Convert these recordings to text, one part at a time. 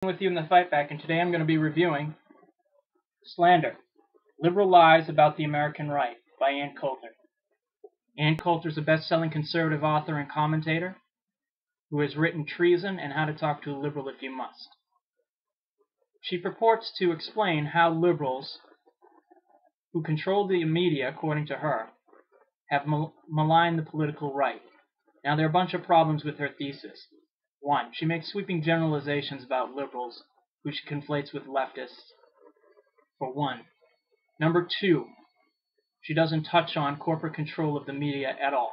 With you in the fight back, and today I'm going to be reviewing Slander, Liberal Lies About the American Right by Ann Coulter. Ann Coulter is a best-selling conservative author and commentator who has written Treason and How to Talk to a Liberal If You Must. She purports to explain how liberals who control the media, according to her, have maligned the political right. Now, there are a bunch of problems with her thesis. One, she makes sweeping generalizations about liberals, who she conflates with leftists, for one. Number two, she doesn't touch on corporate control of the media at all.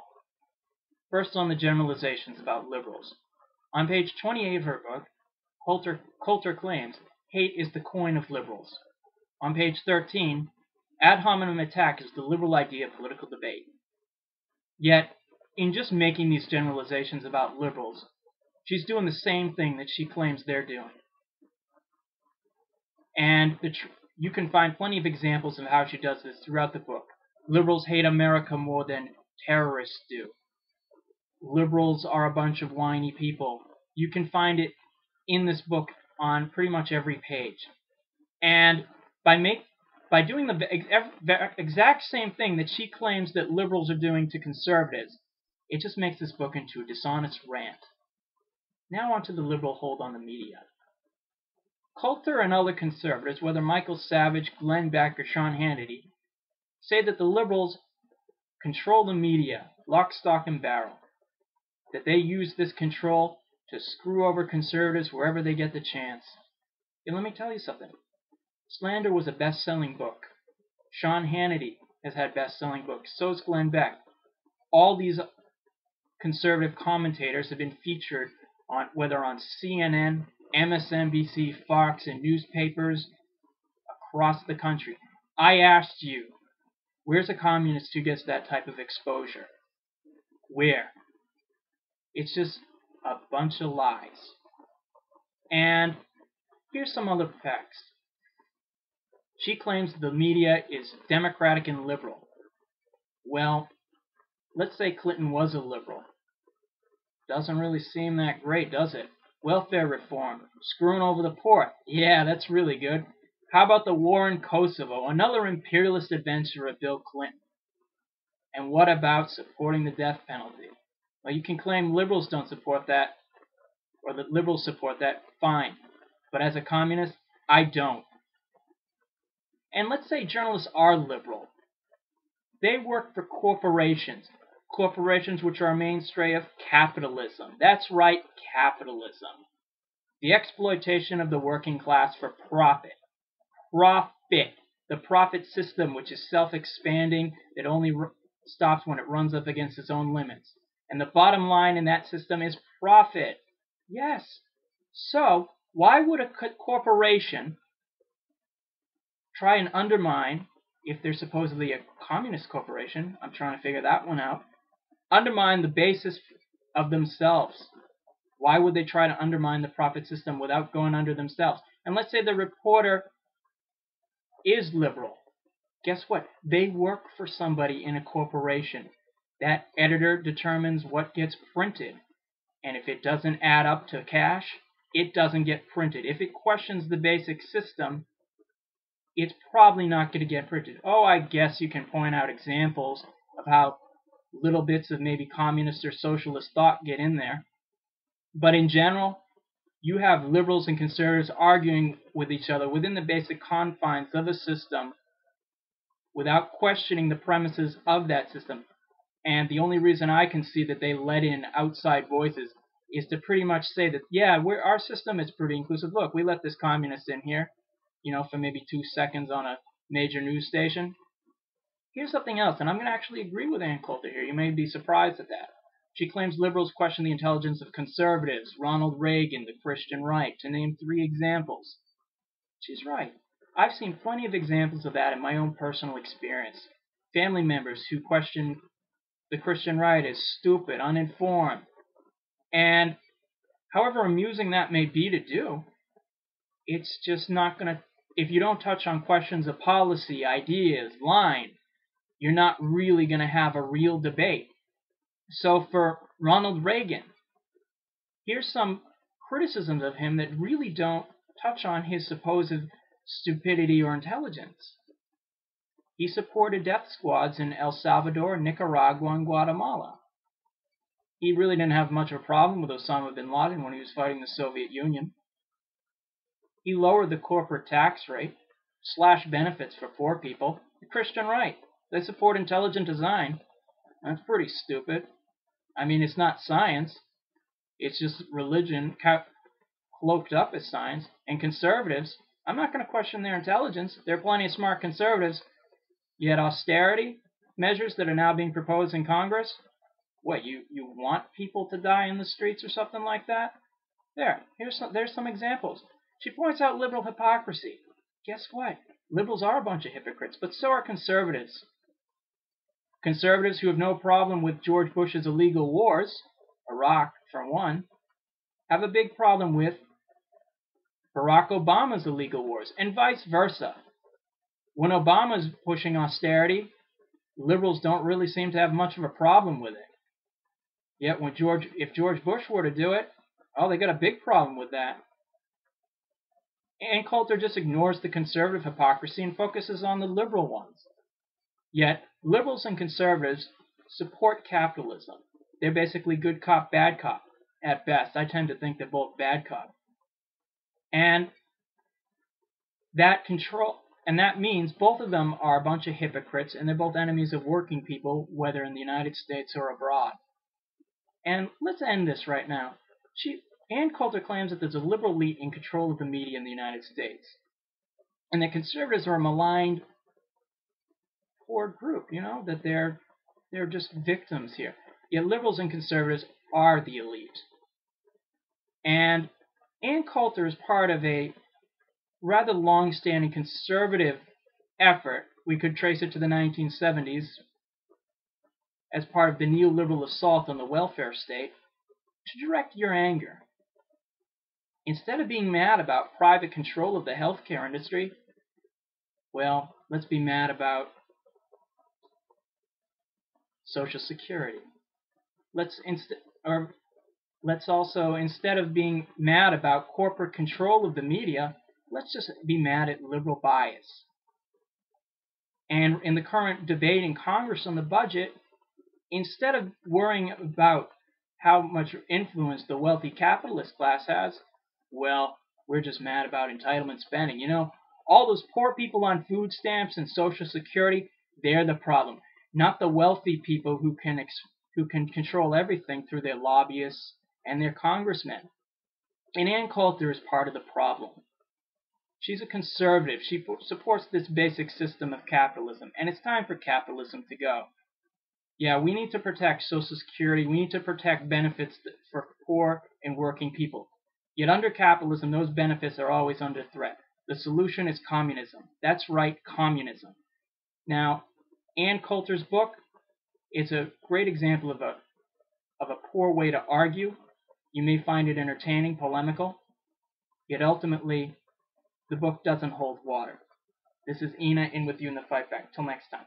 First, on the generalizations about liberals. On page 28 of her book, Coulter claims hate is the coin of liberals. On page 13, ad hominem attack is the liberal idea of political debate. Yet, in just making these generalizations about liberals, she's doing the same thing that she claims they're doing. And you can find plenty of examples of how she does this throughout the book. Liberals hate America more than terrorists do. Liberals are a bunch of whiny people. You can find it in this book on pretty much every page. And by doing the exact same thing that she claims that liberals are doing to conservatives, it just makes this book into a dishonest rant. Now on to the liberal hold on the media. Coulter and other conservatives, whether Michael Savage, Glenn Beck, or Sean Hannity, say that the liberals control the media, lock, stock, and barrel. That they use this control to screw over conservatives wherever they get the chance. And let me tell you something. Slander was a best-selling book. Sean Hannity has had best-selling books. So has Glenn Beck. All these conservative commentators have been featured on whether on CNN, MSNBC, Fox, and newspapers across the country. I asked you, where's a communist who gets that type of exposure? Where? It's just a bunch of lies. And here's some other facts. She claims the media is democratic and liberal. Well, let's say Clinton was a liberal. Doesn't really seem that great, does it? Welfare reform, screwing over the poor. Yeah, that's really good. How about the war in Kosovo, another imperialist adventure of Bill Clinton? And what about supporting the death penalty? Well, you can claim liberals don't support that, or that liberals support that, fine. But as a communist, I don't. And let's say journalists are liberal. They work for corporations. Corporations which are a mainstay of capitalism. That's right, capitalism. The exploitation of the working class for profit. Profit. The profit system, which is self-expanding, that only stops when it runs up against its own limits. And the bottom line in that system is profit. Yes. So, why would a corporation try and undermine, if they're supposedly a communist corporation, I'm trying to figure that one out, undermine the basis of themselves? Why would they try to undermine the profit system without going under themselves? And let's say the reporter is liberal. Guess what? They work for somebody in a corporation. That editor determines what gets printed. And if it doesn't add up to cash, it doesn't get printed. If it questions the basic system, it's probably not going to get printed. Oh, I guess you can point out examples of how little bits of maybe communist or socialist thought get in there. But in general, you have liberals and conservatives arguing with each other within the basic confines of a system without questioning the premises of that system. And the only reason I can see that they let in outside voices is to pretty much say that, yeah, our system is pretty inclusive. Look, we let this communist in here, for maybe 2 seconds on a major news station. Here's something else, and I'm going to actually agree with Ann Coulter here. You may be surprised at that. She claims liberals question the intelligence of conservatives, Ronald Reagan, the Christian right, to name 3 examples. She's right. I've seen plenty of examples of that in my own personal experience. Family members who question the Christian right as stupid, uninformed. And however amusing that may be to do, it's just not going to, if you don't touch on questions of policy, ideas, line, you're not really going to have a real debate. So for Ronald Reagan, here's some criticisms of him that really don't touch on his supposed stupidity or intelligence. He supported death squads in El Salvador, Nicaragua, and Guatemala. He really didn't have much of a problem with Osama bin Laden when he was fighting the Soviet Union. He lowered the corporate tax rate, slashed benefits for poor people. The Christian right, they support intelligent design. That's pretty stupid. I mean, it's not science. It's just religion cloaked up as science. And conservatives, I'm not going to question their intelligence. There are plenty of smart conservatives. Yet austerity measures that are now being proposed in Congress, what, you want people to die in the streets or something like that? There's some examples. She points out liberal hypocrisy. Guess what? Liberals are a bunch of hypocrites, but so are conservatives. Conservatives who have no problem with George Bush's illegal wars, Iraq for one, have a big problem with Barack Obama's illegal wars, and vice versa. When Obama's pushing austerity, liberals don't really seem to have much of a problem with it. Yet if George Bush were to do it, oh, they got a big problem with that. Ann Coulter just ignores the conservative hypocrisy and focuses on the liberal ones. Yet, liberals and conservatives support capitalism. They're basically good cop, bad cop, at best. I tend to think they're both bad cop. And that means both of them are a bunch of hypocrites, and they're both enemies of working people, whether in the United States or abroad. And let's end this right now. Ann Coulter claims that there's a liberal elite in control of the media in the United States, and that conservatives are a maligned, poor group, that they're just victims here. Yet liberals and conservatives are the elite. And Ann Coulter is part of a rather long-standing conservative effort. We could trace it to the 1970s as part of the neoliberal assault on the welfare state, to direct your anger. Instead of being mad about private control of the healthcare industry, well, let's be mad about Social Security. Let's also, instead of being mad about corporate control of the media, let's just be mad at liberal bias. And in the current debate in Congress on the budget, instead of worrying about how much influence the wealthy capitalist class has, well, we're just mad about entitlement spending. All those poor people on food stamps and Social Security, they're the problem, not the wealthy people who can control everything through their lobbyists and their congressmen. And Ann Coulter is part of the problem. She's a conservative. She supports this basic system of capitalism, and it's time for capitalism to go. Yeah, we need to protect Social Security. We need to protect benefits for poor and working people. Yet under capitalism, those benefits are always under threat. The solution is communism. That's right, communism. Now, Ann Coulter's book is a great example of a poor way to argue. You may find it entertaining, polemical, yet ultimately, the book doesn't hold water. This is Ina in with you in the fight back. Till next time.